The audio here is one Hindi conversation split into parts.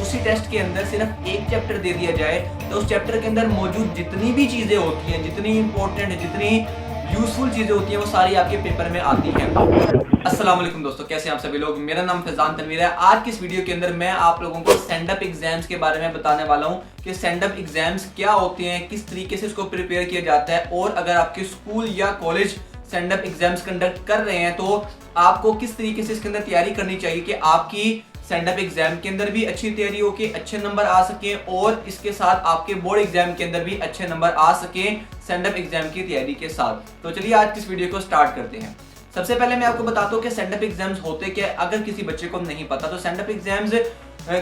उसी टेस्ट के अंदर सिर्फ एक चैप्टर दे दिया जाए तो उस चैप्टर के अंदर मौजूद जितनी भी चीजें होती हैं, जितनी इंपॉर्टेंट, जितनी यूजफुल चीजें होती हैं, वो सारी आपके पेपर में आती हैं। अस्सलाम वालेकुम दोस्तों, कैसे हैं आप सभी लोग। मेरा नाम फैजान तनवीर है। आज की इस वीडियो के अंदर मैं आप लोगों को स्टैंड अप एग्जाम्स के बारे में बताने वाला हूं कि स्टैंड अप एग्जाम्स क्या होते हैं, किस तरीके से इसको प्रिपेयर किया जाता है, और अगर आपके स्कूल या college stand up exams conduct कर रहे हैं तो आपको किस तरीके से इसके अंदर तैयारी करनी चाहिए कि आपकी स्टैंड अप एग्जाम के अंदर भी अच्छी तैयारी हो के अच्छे नंबर आ सके, और इसके साथ आपके बोर्ड एग्जाम के अंदर भी अच्छे नंबर आ सके स्टैंड अप एग्जाम की तैयारी के साथ। तो चलिए आज की इस वीडियो को स्टार्ट करते हैं। सबसे पहले मैं आपको बताता हूँ कि स्टैंड अप एग्जाम्स होते क्या है, अगर किसी बच्चे को नहीं पता। तो स्टैंड अप एग्जाम्स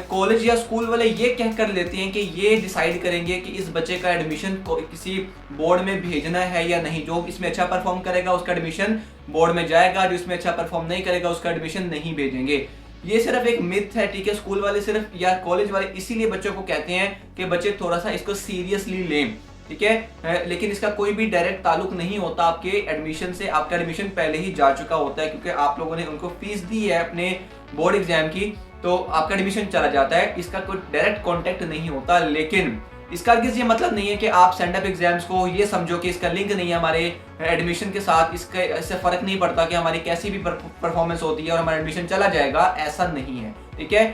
कॉलेज या स्कूल वाले ये कह कर लेते हैं कि ये डिसाइड करेंगे कि इस बच्चे का एडमिशन किसी बोर्ड में भेजना है या नहीं। जो इसमें अच्छा परफॉर्म करेगा उसका एडमिशन बोर्ड में जाएगा, जो इसमें अच्छा परफॉर्म नहीं करेगा उसका एडमिशन नहीं भेजेंगे। ये सिर्फ एक मिथ है, ठीक है। स्कूल वाले सिर्फ या कॉलेज वाले इसीलिए बच्चों को कहते हैं कि बच्चे थोड़ा सा इसको सीरियसली लें, ठीक है। लेकिन इसका कोई भी डायरेक्ट ताल्लुक नहीं होता आपके एडमिशन से। आपका एडमिशन पहले ही जा चुका होता है क्योंकि आप लोगों ने उनको फीस दी है अपने बोर्ड एग्जाम की, तो आपका एडमिशन चला जाता है। इसका कोई डायरेक्ट कॉन्टेक्ट नहीं होता। लेकिन इसका ये मतलब नहीं है कि आप स्टैंड अप एग्जाम्स को ये समझो कि इसका लिंक नहीं है हमारे एडमिशन के साथ, इससे फर्क नहीं पड़ता कि हमारी कैसी भी परफॉर्मेंस होती है और हमारा एडमिशन चला जाएगा, ऐसा नहीं है, ठीक है।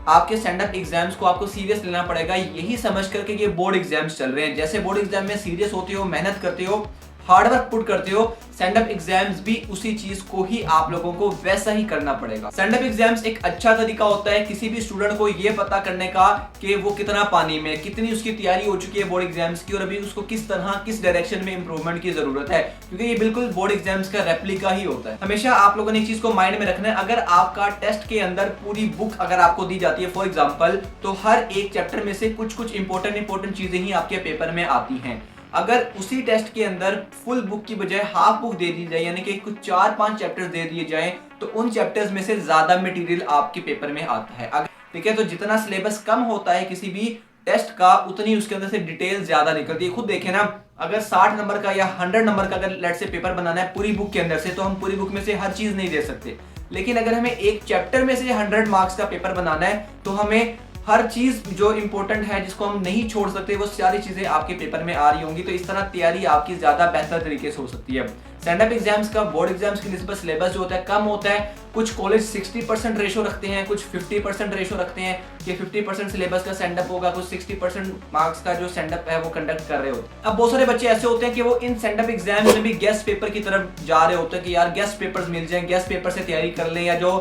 आपके स्टैंड अप एग्जाम्स को आपको सीरियस लेना पड़ेगा, यही समझ करके ये बोर्ड एग्जाम्स चल रहे हैं। जैसे बोर्ड एग्जाम में सीरियस होते हो, मेहनत करते हो, हार्डवर्क पुट करते हो, स्टैंड अप एग्जाम्स भी उसी चीज को ही आप लोगों को वैसा ही करना पड़ेगा। स्टैंड अप एग्जाम्स एक अच्छा तरीका होता है किसी भी स्टूडेंट को ये पता करने का कि वो कितना पानी में, कितनी उसकी तैयारी हो चुकी है बोर्ड एग्जाम्स की, और अभी उसको किस तरह किस डायरेक्शन में इंप्रूवमेंट की जरूरत है, क्योंकि ये बिल्कुल बोर्ड एग्जाम्स का रेप्लिका ही होता है। हमेशा आप लोगों ने एक चीज को माइंड में रखना है, अगर आपका टेस्ट के अंदर पूरी बुक अगर आपको दी जाती है फॉर एग्जाम्पल, तो हर एक चैप्टर में से कुछ इंपॉर्टेंट चीजें ही आपके पेपर में आती हैं। अगर उसी टेस्ट के अंदर फुल बुक की बजाय हाफ बुक दे दी जाए, यानी कि कुछ 4-5 चैप्टर्स दे दिए जाएं, तो उन चैप्टर्स में से ज्यादा मटेरियल आपके पेपर में आता है, ठीक है। तो जितना सिलेबस कम होता है किसी भी टेस्ट का, उतनी उसके अंदर से डिटेल ज्यादा निकलती है। खुद देखें ना, अगर 60 नंबर का या 100 नंबर का अगर लेट से पेपर बनाना है पूरी बुक के अंदर से, तो हम पूरी बुक में से हर चीज नहीं दे सकते। लेकिन अगर हमें एक चैप्टर में से 100 मार्क्स का पेपर बनाना है, तो हमें हर चीज जो इंपॉर्टेंट है, जिसको हम नहीं छोड़ सकते, वो सारी चीजें आपके पेपर में आ रही होंगी। तो इस तरह तैयारी आपकी ज्यादा बेहतर तरीके से हो सकती है। स्टैंड अप एग्जाम्स का बोर्ड एग्जाम्स की निस्बत सिलेबस जो होता है कम होता है। कुछ कॉलेज 60% रेशो रखते हैं, कुछ 50% रेशो रखते हैं कि 50% सिलेबस का स्टैंड अप होगा, कुछ 60% मार्क्स का जो स्टैंड अप है वो कंडक्ट कर रहे होते हैं। अब बहुत सारे बच्चे ऐसे होते हैं कि वो इन स्टैंड अप एग्जाम्स में भी गेस्ट पेपर की तरफ जा रहे होते हैं कि यार गेस्ट पेपर्स मिल जाएं, गेस्ट पेपर से तैयारी कर लें, या जो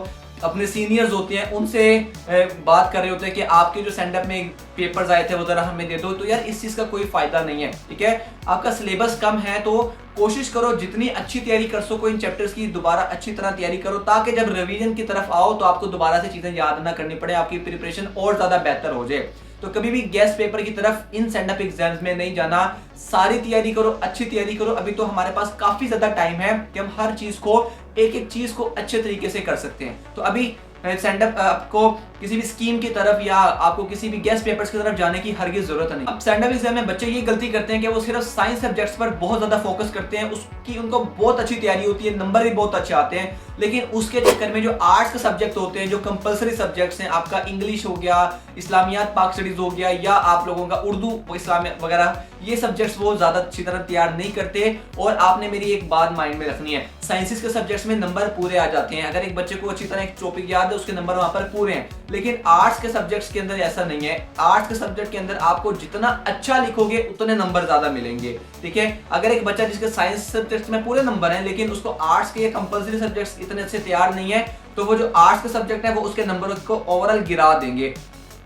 अपने सीनियर्स होते हैं उनसे बात कर रहे होते हैं कि आपके जो स्टैंड अप में पेपर्स आए थे वो जरा हमें दे दो। तो यार इस चीज का कोई फायदा नहीं है, ठीक है। आपका सिलेबस कम है तो कोशिश करो जितनी अच्छी तैयारी कर सको इन चैप्टर्स की, दोबारा अच्छी तरह तैयारी करो, ताकि जब रिवीजन की तरफ आओ तो आपको दोबारा से चीजें याद ना करनी पड़े, आपकी प्रिपरेशन और ज्यादा बेहतर हो जाए। तो कभी भी गेस्ट पेपर की तरफ इन स्टैंड अप एग्जाम्स में नहीं जाना, सारी तैयारी करो, अच्छी तैयारी करो। अभी तो हमारे पास काफी ज्यादा टाइम है कि हम हर चीज को, एक चीज को अच्छे तरीके से कर सकते हैं। तो अभी स्टैंड अप आपको किसी भी स्कीम की तरफ या आपको किसी भी गेस्ट पेपर्स की तरफ जाने की हरगिज जरूरत नहीं। अब स्टैंड अप एग्जाम में बच्चे ये गलती करते हैं कि वो सिर्फ साइंस सब्जेक्ट्स पर बहुत ज्यादा फोकस करते हैं, उसकी उनको बहुत अच्छी तैयारी होती है, नंबर भी बहुत अच्छे आते हैं, लेकिन उसके चक्कर में जो आर्ट्स के सब्जेक्ट होते हैं, जो कंपलसरी सब्जेक्ट्स हैं, आपका इंग्लिश हो गया, इस्लामियात पाक स्टडीज हो गया, या आप लोगों का उर्दू इस्लामियात वगैरह, ये सब्जेक्ट्स वो ज्यादा अच्छी तरह तैयार नहीं करते। और आपने मेरी एक बात माइंड में रखनी है, साइंसेस के सब्जेक्ट्स में नंबर पूरे आ जाते हैं। अगर एक बच्चे को अच्छी तरह एक टॉपिक याद है, उसके नंबर वहां पर पूरे हैं। लेकिन आर्ट्स के सब्जेक्ट्स के अंदर ऐसा नहीं है। आर्ट्स के सब्जेक्ट के अंदर आपको जितना अच्छा लिखोगे उतने नंबर ज्यादा मिलेंगे, ठीक है। अगर एक बच्चा जिसके साइंस सब्जेक्ट्स में पूरे नंबर हैं, लेकिन उसको आर्ट्स के कंपलसरी सब्जेक्ट्स इतने अच्छे तैयार नहीं है, तो वो जो आर्ट्स के सब्जेक्ट है वो उसके नंबर को ओवरऑल गिरा देंगे।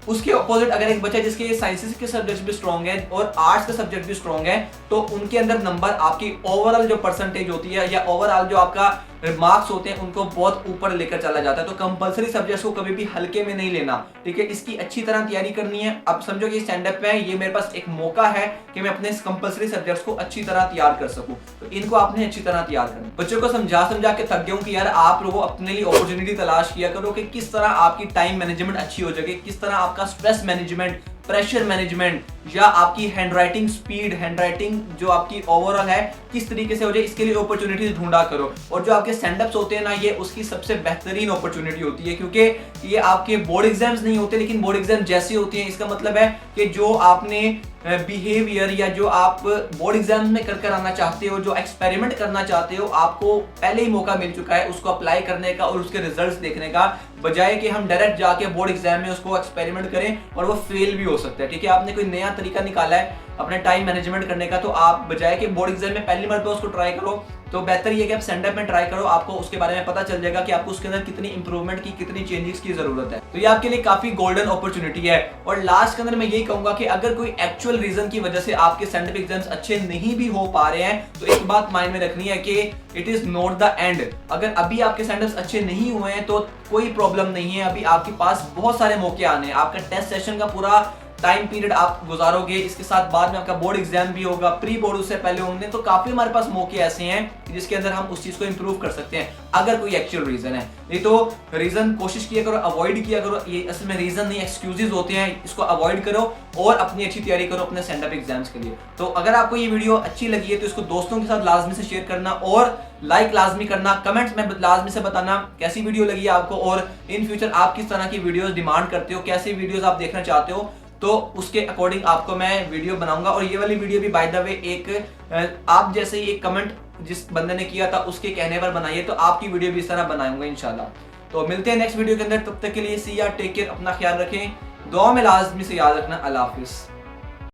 उसके ऑपोजिट अगर एक बच्चा जिसके साइंसेस के सब्जेक्ट्स भी स्ट्रॉन्ग है और आर्ट्स के सब्जेक्ट भी स्ट्रॉन्ग है, तो उनके अंदर नंबर आपकी ओवरऑल जो परसेंटेज होती है या ओवरऑल जो आपका मार्क्स होते हैं उनको बहुत ऊपर लेकर चला जाता है। तो कंपलसरी सब्जेक्ट्स को कभी भी हल्के में नहीं लेना, ठीक है। इसकी अच्छी तरह तैयारी करनी है। अब समझो कि स्टैंड अप में ये मेरे पास एक मौका है कि मैं अपने कंपलसरी सब्जेक्ट्स को अच्छी तरह तैयार कर सकूं, तो इनको आपने अच्छी तरह तैयार करना। बच्चों को समझा के थक गया हूं कि यार आप लोगों अपने लिए अपॉर्चुनिटी तलाश किया करो कि किस तरह आपकी टाइम मैनेजमेंट अच्छी हो जाएगी, किस तरह आपका स्ट्रेस मैनेजमेंट, प्रेशर मैनेजमेंट, या आपकी हैंडराइटिंग स्पीड, हैंडराइटिंग जो आपकी ओवरऑल है किस तरीके से हो जाए, इसके लिए अपॉर्चुनिटीज ढूंढा करो। और जो आपके स्टैंड अप्स होते हैं ना, ये उसकी सबसे बेहतरीन अपॉर्चुनिटी होती है, क्योंकि ये आपके बोर्ड एग्जाम्स नहीं होते लेकिन बोर्ड एग्जाम जैसे होती हैं। इसका मतलब है कि जो आपने बिहेवियर या जो आप बोर्ड एग्जाम में कर आना चाहते हो, जो एक्सपेरिमेंट करना चाहते हो, आपको पहले ही मौका मिल चुका है उसको अप्लाई करने का और उसके रिजल्ट्स देखने का, बजाय कि हम डायरेक्ट जाके बोर्ड एग्जाम में उसको एक्सपेरिमेंट करें और वो फेल भी हो सकता है। ठीक है, आपने कोई नया तरीका निकाला है अपने टाइम मैनेजमेंट करने का, तो आप बजाय कि बोर्ड एग्जाम में पहली मरतबा उसको ट्राई करो, तो बेहतर ये कि आप स्टैंड अप में ट्राई करो। आपको उसके बारे में पता चल जाएगा कि आपको उसके अंदर कितनी इंप्रूवमेंट की, कितनी चेंजेस की जरूरत है। तो ये आपके लिए काफी गोल्डन अपॉर्चुनिटी है। और लास्ट के अंदर मैं यही कहूंगा कि अगर कोई एक्चुअल रीजन की वजह से आपके स्टैंड अप एग्जाम्स अच्छे नहीं भी हो पा रहे हैं, तो एक बात माइंड में रखनी है कि it is not the end. अगर अभी आपके स्टैंड अप्स अच्छे नहीं हुए हैं तो कोई प्रॉब्लम नहीं है, अभी आपके पास बहुत सारे मौके आने हैं। आपका टेस्ट सेशन का पूरा टाइम पीरियड आप गुजारोगे, इसके साथ बाद में आपका बोर्ड एग्जाम भी होगा, प्री बोर्ड उससे पहले होंगे, तो काफी हमारे पास मौके ऐसे हैं जिसके अंदर हम उस चीज को इंप्रूव कर सकते हैं अगर कोई एक्चुअल रीजन है। नहीं तो रीजन कोशिश किया करो, अवॉइड किया करो। ये असल में रीजन नहीं, एक्सक्यूजेस होते हैं, इसको अवॉइड करो और अपनी अच्छी तैयारी करो अपने स्टैंड अप एग्जाम्स के लिए। तो अगर आपको ये वीडियो अच्छी लगी है तो इसको दोस्तों के साथ लाजमी से शेयर करना और लाइक लाजमी करना, कमेंट्स में लाजमी से बताना कैसी वीडियो लगी आपको, और इन फ्यूचर आप किस तरह की वीडियोस डिमांड करते हो, कैसी वीडियोस आप देखना चाहते हो, तो उसके अकॉर्डिंग आपको मैं वीडियो बनाऊंगा। और ये वाली वीडियो भी बाय द वे एक आप जैसे ही एक कमेंट जिस बंदे ने किया था उसके कहने पर बनाइए, तो आपकी वीडियो भी इस तरह बनाऊंगा इंशाल्लाह। तो मिलते हैं नेक्स्ट वीडियो के अंदर, तब तक के लिए सी या टेक केयर, अपना ख्याल रखें, दुआ में लाजमी से याद रखना। अल्लाह हाफिज़।